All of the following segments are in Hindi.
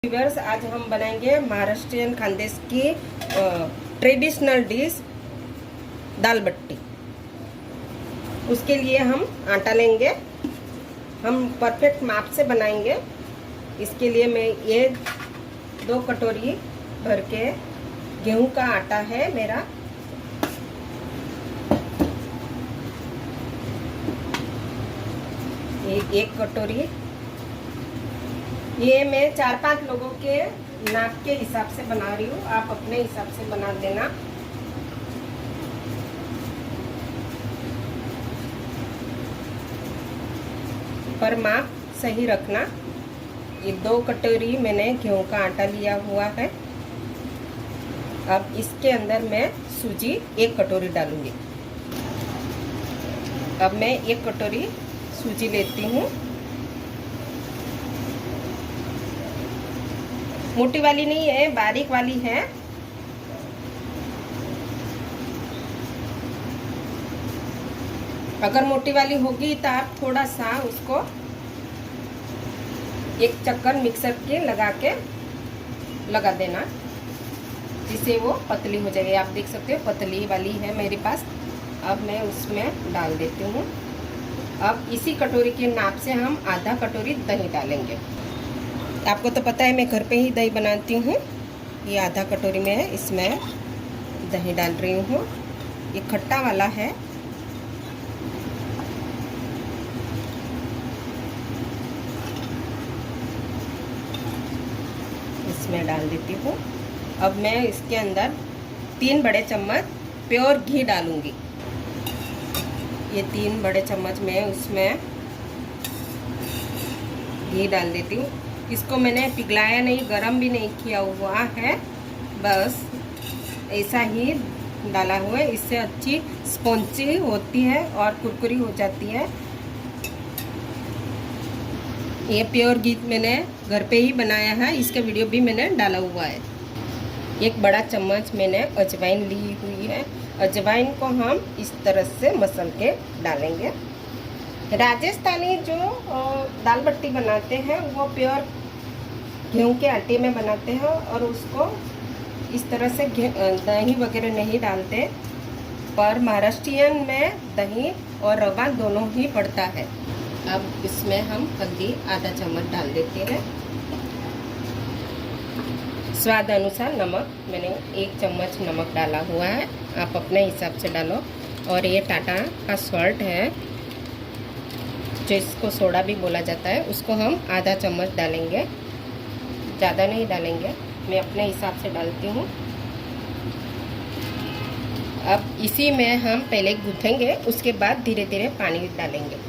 व्यूअर्स, आज हम बनाएंगे महाराष्ट्रियन खानदेश की ट्रेडिशनल डिश दाल बट्टी। उसके लिए हम आटा लेंगे, हम परफेक्ट माप से बनाएंगे। इसके लिए मैं ये 2 कटोरी भर के गेहूं का आटा है मेरा। ये 1 कटोरी, ये मैं 4-5 लोगों के नाप के हिसाब से बना रही हूँ, आप अपने हिसाब से बना देना। पर माप सही रखना। ये 2 कटोरी मैंने गेहूं का आटा लिया हुआ है। अब इसके अंदर मैं सूजी 1 कटोरी डालूंगी। अब मैं 1 कटोरी सूजी लेती हूँ। मोटी वाली नहीं है, बारीक वाली है। अगर मोटी वाली होगी तो आप थोड़ा सा उसको 1 चक्कर मिक्सर के लगा देना, जिससे वो पतली हो जाएगी। आप देख सकते हो पतली वाली है मेरे पास। अब मैं उसमें डाल देती हूँ। अब इसी कटोरी के नाप से हम आधा कटोरी दही डालेंगे। आपको तो पता है मैं घर पे ही दही बनाती हूँ। ये आधा कटोरी में इसमें दही डाल रही हूँ। ये खट्टा वाला है। इसमें डाल देती हूँ। अब मैं इसके अंदर 3 बड़े चम्मच प्योर घी डालूंगी। ये 3 बड़े चम्मच मैं उसमें घी डाल देती हूँ। इसको मैंने पिघलाया नहीं, गरम भी नहीं किया हुआ है, बस ऐसा ही डाला हुआ है। इससे अच्छी स्पॉन्जी होती है और कुरकुरी हो जाती है। ये प्योर घी मैंने घर पे ही बनाया है, इसका वीडियो भी मैंने डाला हुआ है। 1 बड़ा चम्मच मैंने अजवाइन ली हुई है। अजवाइन को हम इस तरह से मसल के डालेंगे। राजस्थानी जो दाल बट्टी बनाते हैं वो प्योर गेहूं के आटे में बनाते हैं और उसको इस तरह से दही वगैरह नहीं डालते। पर महाराष्ट्रियन में दही और रवा दोनों ही पड़ता है। अब इसमें हम हल्दी आधा चम्मच डाल देते हैं। स्वाद अनुसार नमक, मैंने 1 चम्मच नमक डाला हुआ है, आप अपने हिसाब से डालो। और ये टाटा का सॉल्ट है, जो इसको सोडा भी बोला जाता है, उसको हम आधा चम्मच डालेंगे, ज़्यादा नहीं डालेंगे, मैं अपने हिसाब से डालती हूँ। अब इसी में हम पहले गूँथेंगे, उसके बाद धीरे धीरे पानी डालेंगे।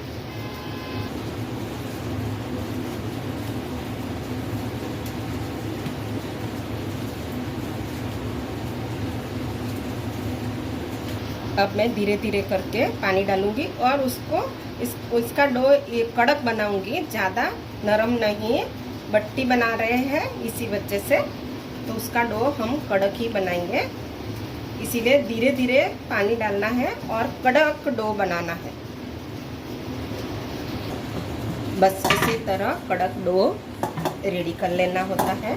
अब मैं धीरे धीरे करके पानी डालूंगी और उसको इसका डो कड़क बनाऊंगी, ज़्यादा नरम नहीं। बट्टी बना रहे हैं इसी वजह से, तो उसका डो हम कड़क ही बनाएंगे। इसीलिए धीरे धीरे पानी डालना है और कड़क डो बनाना है। बस इसी तरह कड़क डो रेडी कर लेना होता है।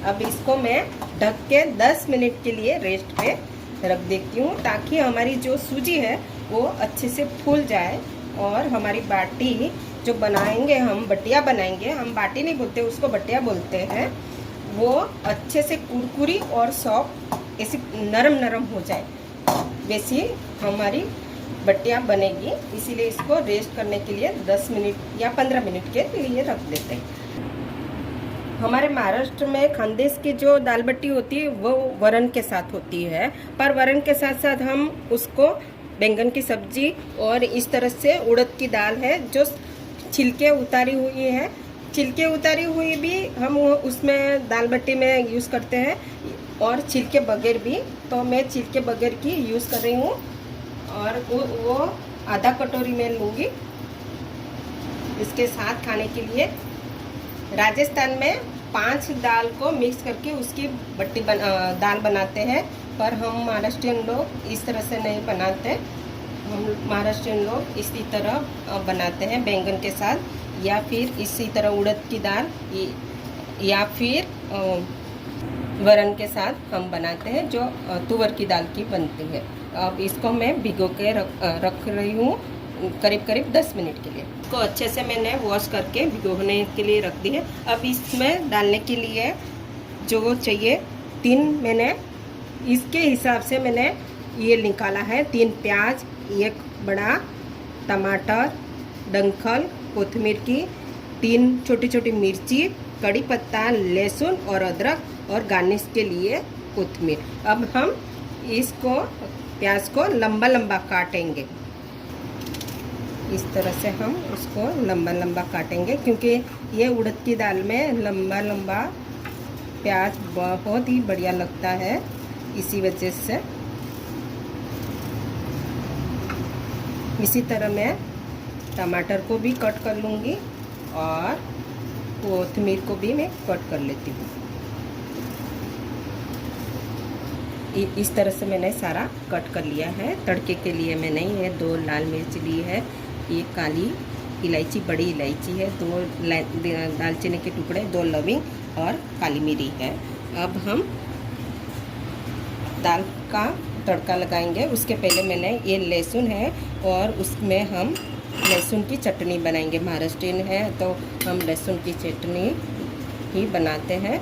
अब इसको मैं ढक के 10 मिनट के लिए रेस्ट पे रख देती हूँ, ताकि हमारी जो सूजी है वो अच्छे से फूल जाए और हमारी बाटी जो बनाएंगे, हम बटिया बनाएंगे, हम बाटी नहीं बोलते उसको, बटिया बोलते हैं, वो अच्छे से कुरकुरी और सॉफ्ट ऐसी नरम हो जाए, वैसी हमारी बटिया बनेगी। इसीलिए इसको रेस्ट करने के लिए 10 मिनट या 15 मिनट के लिए रख देते हैं। हमारे महाराष्ट्र में खानदेश की जो दाल बट्टी होती है वो वरण के साथ होती है, पर वरण के साथ साथ हम उसको बैंगन की सब्जी और इस तरह से उड़द की दाल है जो छिलके उतारी हुई है, छिलके उतारी हुई भी हम उसमें दाल बट्टी में यूज़ करते हैं, और छिलके बगैर भी। तो मैं छिलके बगैर की यूज़ कर रही हूँ और वो आधा कटोरी में लूँगी इसके साथ खाने के लिए। राजस्थान में 5 दाल को मिक्स करके उसकी बट्टी दाल बनाते हैं, पर हम महाराष्ट्रियन लोग इस तरह से नहीं बनाते। हम महाराष्ट्रियन लोग इसी तरह बनाते हैं बैंगन के साथ, या फिर इसी तरह उड़द की दाल या फिर वरण के साथ हम बनाते हैं, जो तुअर की दाल की बनती है। अब इसको मैं भिगो के रख रही हूँ करीब करीब 10 मिनट के लिए। इसको अच्छे से मैंने वॉश करके भिगोने के लिए रख दी है। अब इसमें डालने के लिए जो चाहिए, मैंने इसके हिसाब से मैंने ये निकाला है। 3 प्याज, 1 बड़ा टमाटर, डंखल, कोथिमीर की 3 छोटी छोटी मिर्ची, कड़ी पत्ता, लहसुन और अदरक और गार्निश के लिए कोथिमीर। अब हम इसको प्याज को लंबा लंबा काटेंगे। इस तरह से हम उसको लंबा लंबा काटेंगे, क्योंकि ये उड़द की दाल में लंबा लंबा प्याज बहुत ही बढ़िया लगता है, इसी वजह से। इसी तरह मैं टमाटर को भी कट कर लूँगी और कोथिमीर को भी मैं कट कर लेती हूँ। इस तरह से मैंने सारा कट कर लिया है। तड़के के लिए मैंने ये 2 लाल मिर्च ली है, 1 काली इलायची, बड़ी इलायची है, 2 दालचीनी के टुकड़े, 2 लविंग और काली मिरी है। अब हम दाल का तड़का लगाएंगे। उसके पहले मैंने ये लहसुन है और उसमें हम लहसुन की चटनी बनाएंगे। महाराष्ट्रियन है तो हम लहसुन की चटनी ही बनाते हैं।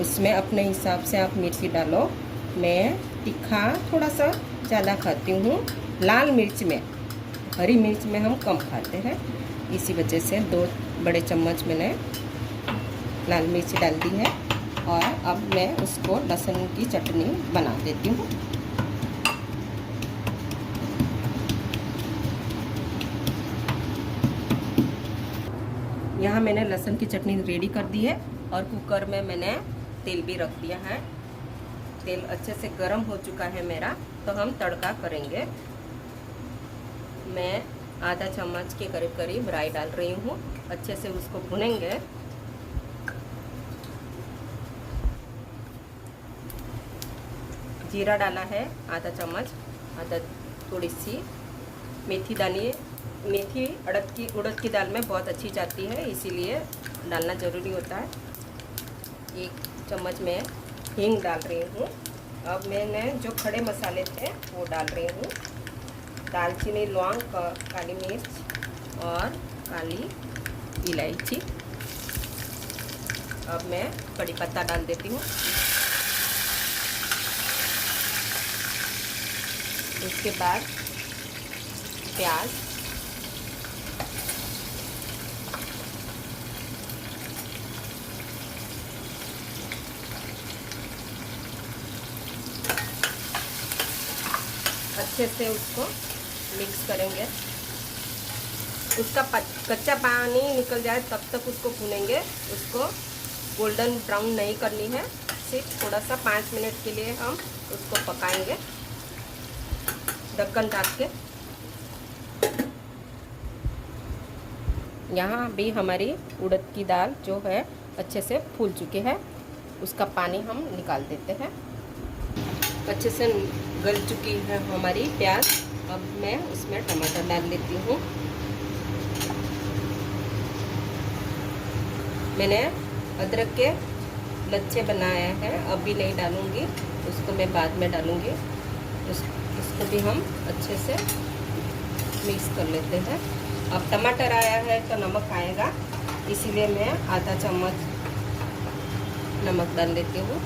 उसमें अपने हिसाब से आप मिर्ची डालो। मैं तीखा थोड़ा सा ज़्यादा खाती हूँ, लाल मिर्च में, हरी मिर्च में हम कम खाते हैं, इसी वजह से 2 बड़े चम्मच मैंने लाल मिर्च डाल दी है। और अब मैं उसको लहसुन की चटनी बना देती हूँ। यहाँ मैंने लहसुन की चटनी रेडी कर दी है और कुकर में मैंने तेल भी रख दिया है। तेल अच्छे से गर्म हो चुका है मेरा, तो हम तड़का करेंगे। मैं आधा चम्मच के करीब करीब राई डाल रही हूँ। अच्छे से उसको भुनेंगे। जीरा डाला है आधा चम्मच, आधा थोड़ी सी मेथी दानी। मेथी उड़द की दाल में बहुत अच्छी जाती है, इसीलिए डालना ज़रूरी होता है। 1 चम्मच में हींग डाल रही हूँ। अब मैंने जो खड़े मसाले थे वो डाल रही हूँ। दालचीनी, लौंग, काली मिर्च और काली इलायची। अब मैं कड़ी पत्ता डाल देती हूँ। उसके बाद प्याज, अच्छे से उसको मिक्स करेंगे। उसका कच्चा पानी निकल जाए तब तक उसको भूनेंगे। उसको गोल्डन ब्राउन नहीं करनी है, सिर्फ थोड़ा सा 5 मिनट के लिए हम उसको पकाएंगे ढक्कन ढक के। यहाँ भी हमारी उड़द की दाल जो है अच्छे से फूल चुकी है, उसका पानी हम निकाल देते हैं। अच्छे से गल चुकी है हमारी प्याज। अब मैं उसमें टमाटर डाल देती हूँ। मैंने अदरक के लच्छे बनाया है, अभी नहीं डालूँगी, उसको मैं बाद में डालूँगी। इसको भी हम अच्छे से मिक्स कर लेते हैं। अब टमाटर आया है तो नमक आएगा, इसीलिए मैं आधा चम्मच नमक डाल देती हूँ।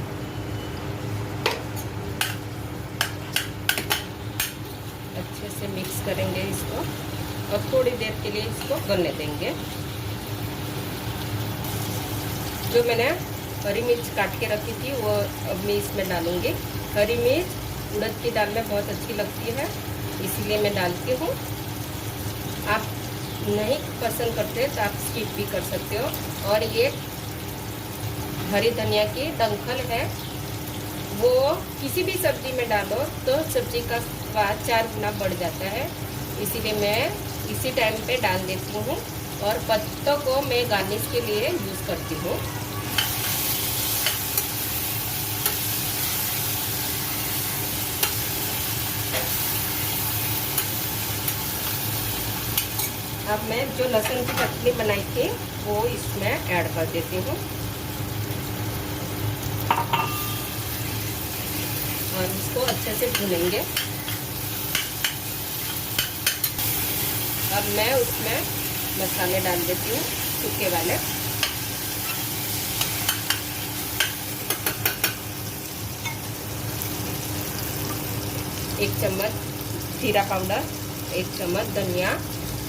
अच्छे से मिक्स करेंगे इसको और थोड़ी देर के लिए इसको गलने देंगे। जो मैंने हरी मिर्च काट के रखी थी वो अब मैं इसमें डालूँगी। हरी मिर्च उड़द की दाल में बहुत अच्छी लगती है, इसीलिए मैं डालती हूँ। आप नहीं पसंद करते तो आप स्किप भी कर सकते हो। और ये हरी धनिया की डंखल है, वो किसी भी सब्जी में डालो तो सब्जी का स्वाद 4 गुना बढ़ जाता है, इसीलिए मैं इसी टाइम पे डाल देती हूँ। और पत्तों को मैं गार्निश के लिए यूज़ करती हूँ। अब मैं जो लहसुन की चटनी बनाई थी वो इसमें ऐड कर देती हूँ और इसको अच्छे से भूनेंगे। अब मैं उसमें मसाले डाल देती हूँ सूखे वाले। एक चम्मच जीरा पाउडर, 1 चम्मच धनिया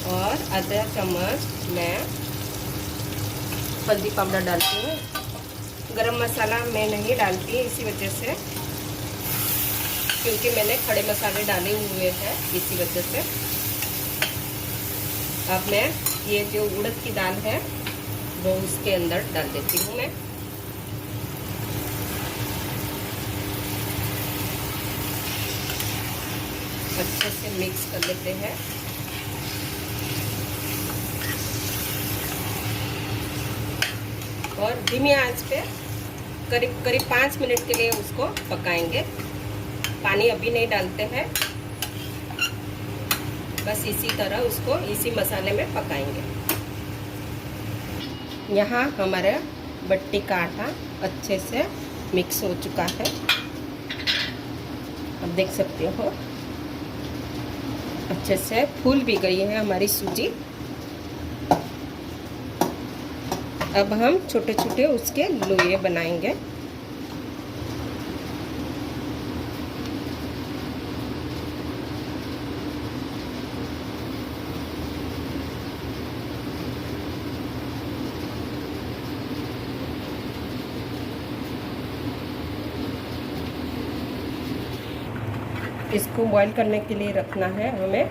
और आधा चम्मच मैं हल्दी पाउडर डालती हूँ। गरम मसाला मैं नहीं डालती इसी वजह से, क्योंकि मैंने खड़े मसाले डाले हुए हैं इसी वजह से। अब मैं ये जो उड़द की दाल है वो उसके अंदर डाल देती हूँ मैं। अच्छे से मिक्स कर लेते हैं। और धीमी आंच पे करीब 5 मिनट के लिए उसको पकाएंगे। पानी अभी नहीं डालते हैं, बस इसी तरह उसको इसी मसाले में पकाएंगे। यहाँ हमारा बट्टी का आटा अच्छे से मिक्स हो चुका है, अब देख सकते हो अच्छे से फूल भी गई है हमारी सूजी। अब हम छोटे छोटे उसके लोए बनाएंगे। इसको बॉईल करने के लिए रखना है हमें,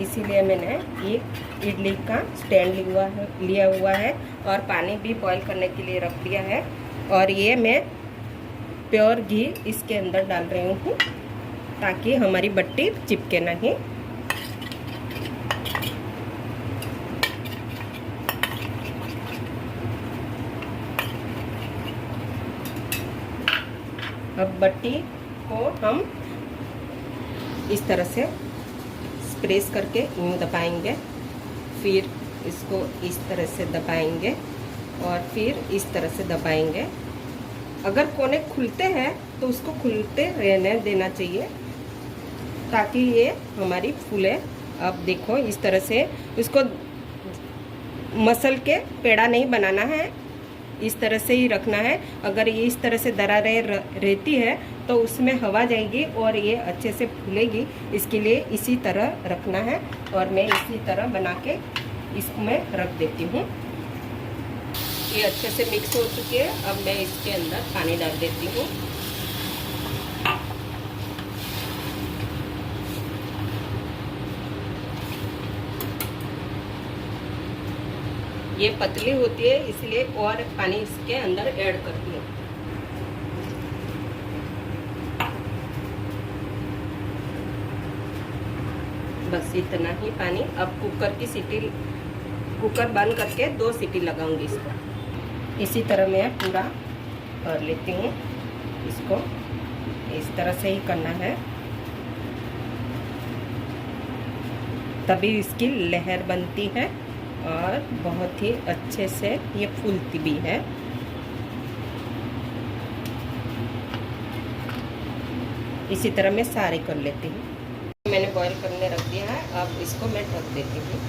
इसीलिए मैंने एक इडली का स्टैंड लिया हुआ है और पानी भी बॉईल करने के लिए रख दिया है। और ये मैं प्योर घी इसके अंदर डाल रही हूँ ताकि हमारी बट्टी चिपके नहीं। अब बट्टी को हम इस तरह से प्रेस करके यूँ दबाएंगे, फिर इसको इस तरह से दबाएंगे और फिर इस तरह से दबाएंगे। अगर कोने खुलते हैं तो उसको खुलते रहने देना चाहिए ताकि ये हमारी फूले। अब देखो इस तरह से इसको मसल के पेड़ा नहीं बनाना है, इस तरह से ही रखना है। अगर ये इस तरह से दरारें रहती है तो उसमें हवा जाएगी और ये अच्छे से फूलेगी, इसके लिए इसी तरह रखना है। और मैं इसी तरह बना के इसमें रख देती हूँ। ये अच्छे से मिक्स हो चुकी है। अब मैं इसके अंदर पानी डाल देती हूँ। ये पतली होती है इसलिए और पानी इसके अंदर ऐड करती हूँ। बस इतना ही पानी। अब कुकर बंद करके 2 सीटी लगाऊंगी इसको। इसी तरह मैं पूरा कर लेती हूँ। इसको इस तरह से ही करना है, तभी इसकी लहर बनती है और बहुत ही अच्छे से ये फूलती भी है। इसी तरह मैं सारे कर लेती हूँ। मैंने बॉईल करने रख दिया है, अब इसको मैं ढक देती हूँ।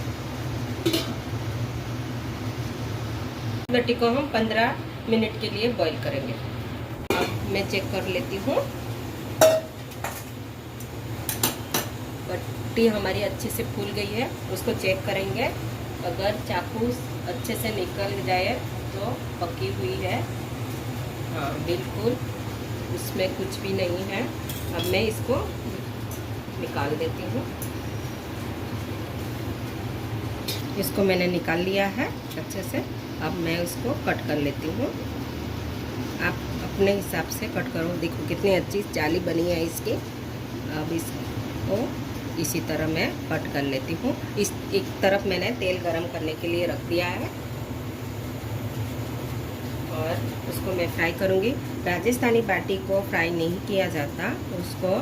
बट्टी को हम 15 मिनट के लिए बॉईल करेंगे। अब मैं चेक कर लेती हूँ। बट्टी हमारी अच्छे से फूल गई है, उसको चेक करेंगे। अगर चाकू अच्छे से निकल जाए तो पकी हुई है। हाँ बिल्कुल, उसमें कुछ भी नहीं है। अब मैं इसको निकाल देती हूँ। इसको मैंने निकाल लिया है अच्छे से। अब मैं उसको कट कर लेती हूँ। आप अपने हिसाब से कट करो। देखो कितनी अच्छी जाली बनी है इसकी। अब इसको इसी तरह मैं कट कर लेती हूँ। इस एक तरफ मैंने तेल गरम करने के लिए रख दिया है और उसको मैं फ्राई करूँगी। राजस्थानी बाटी को फ्राई नहीं किया जाता, उसको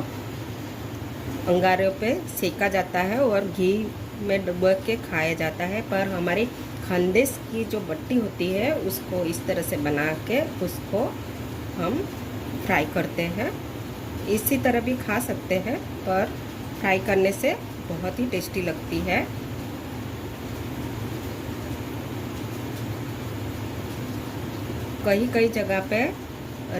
अंगारों पे सेका जाता है और घी में डुबो के खाया जाता है, पर हमारी खानदेश की जो बट्टी होती है उसको इस तरह से बना के उसको हम फ्राई करते हैं। इसी तरह भी खा सकते हैं, पर फ्राई करने से बहुत ही टेस्टी लगती है। कई जगह पे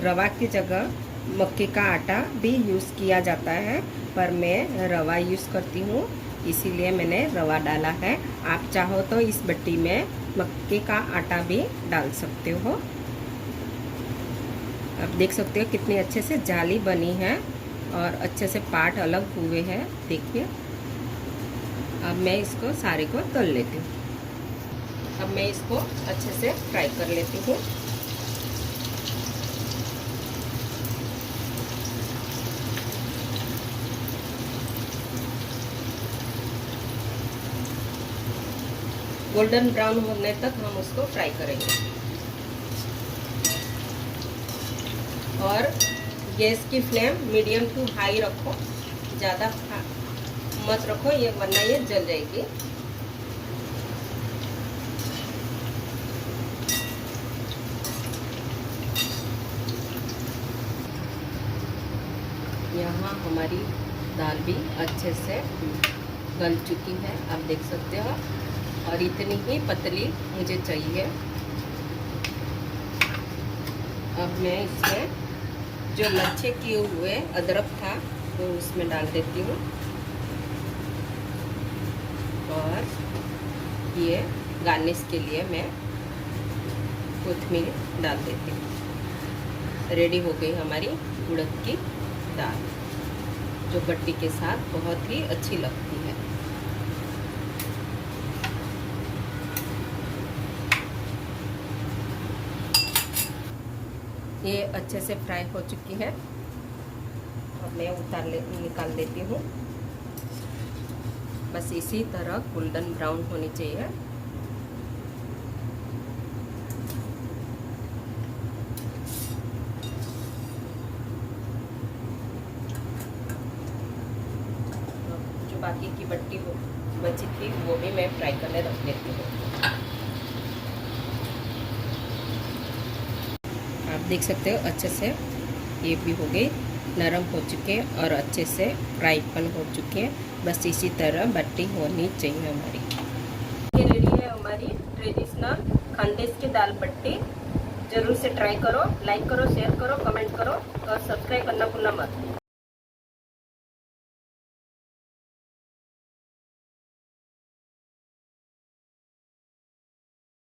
रवा की जगह मक्के का आटा भी यूज़ किया जाता है, पर मैं रवा यूज़ करती हूँ, इसीलिए मैंने रवा डाला है। आप चाहो तो इस बट्टी में मक्के का आटा भी डाल सकते हो। अब देख सकते हो कितनी अच्छे से जाली बनी है और अच्छे से पार्ट अलग हुए हैं, देखिए। अब मैं इसको सारे को तल लेती हूँ। अब मैं इसको अच्छे से फ्राई कर लेती हूँ। गोल्डन ब्राउन होने तक हम उसको फ्राई करेंगे। और गैस की फ्लेम मीडियम टू हाई रखो, ज़्यादा मत रखो ये, वरना ये जल जाएगी। यहाँ हमारी दाल भी अच्छे से गल चुकी है, आप देख सकते हो, और इतनी ही पतली मुझे चाहिए। अब मैं इसमें जो लच्छे किए हुए अदरक था वो उसमें डाल देती हूँ, और ये गार्निश के लिए मैं कोथिमीर डाल देती हूँ। रेडी हो गई हमारी उड़द की दाल, जो बट्टी के साथ बहुत ही अच्छी लगती है। ये अच्छे से फ्राई हो चुकी है, अब मैं निकाल देती हूँ। बस इसी तरह गोल्डन ब्राउन होनी चाहिए। जो बाकी की बट्टी बची थी वो भी मैं फ्राई करने रख देती हूँ। आप देख सकते हो अच्छे से ये भी हो गई, नरम हो चुके और अच्छे से फ्राईपन हो चुके हैं। बस इसी तरह बट्टी होनी चाहिए हमारी। ये रेडी है हमारी ट्रेडिशनल खानदेश की दाल बट्टी। जरूर से ट्राई करो, लाइक करो, शेयर करो, कमेंट करो और सब्सक्राइब करना भूलना मत।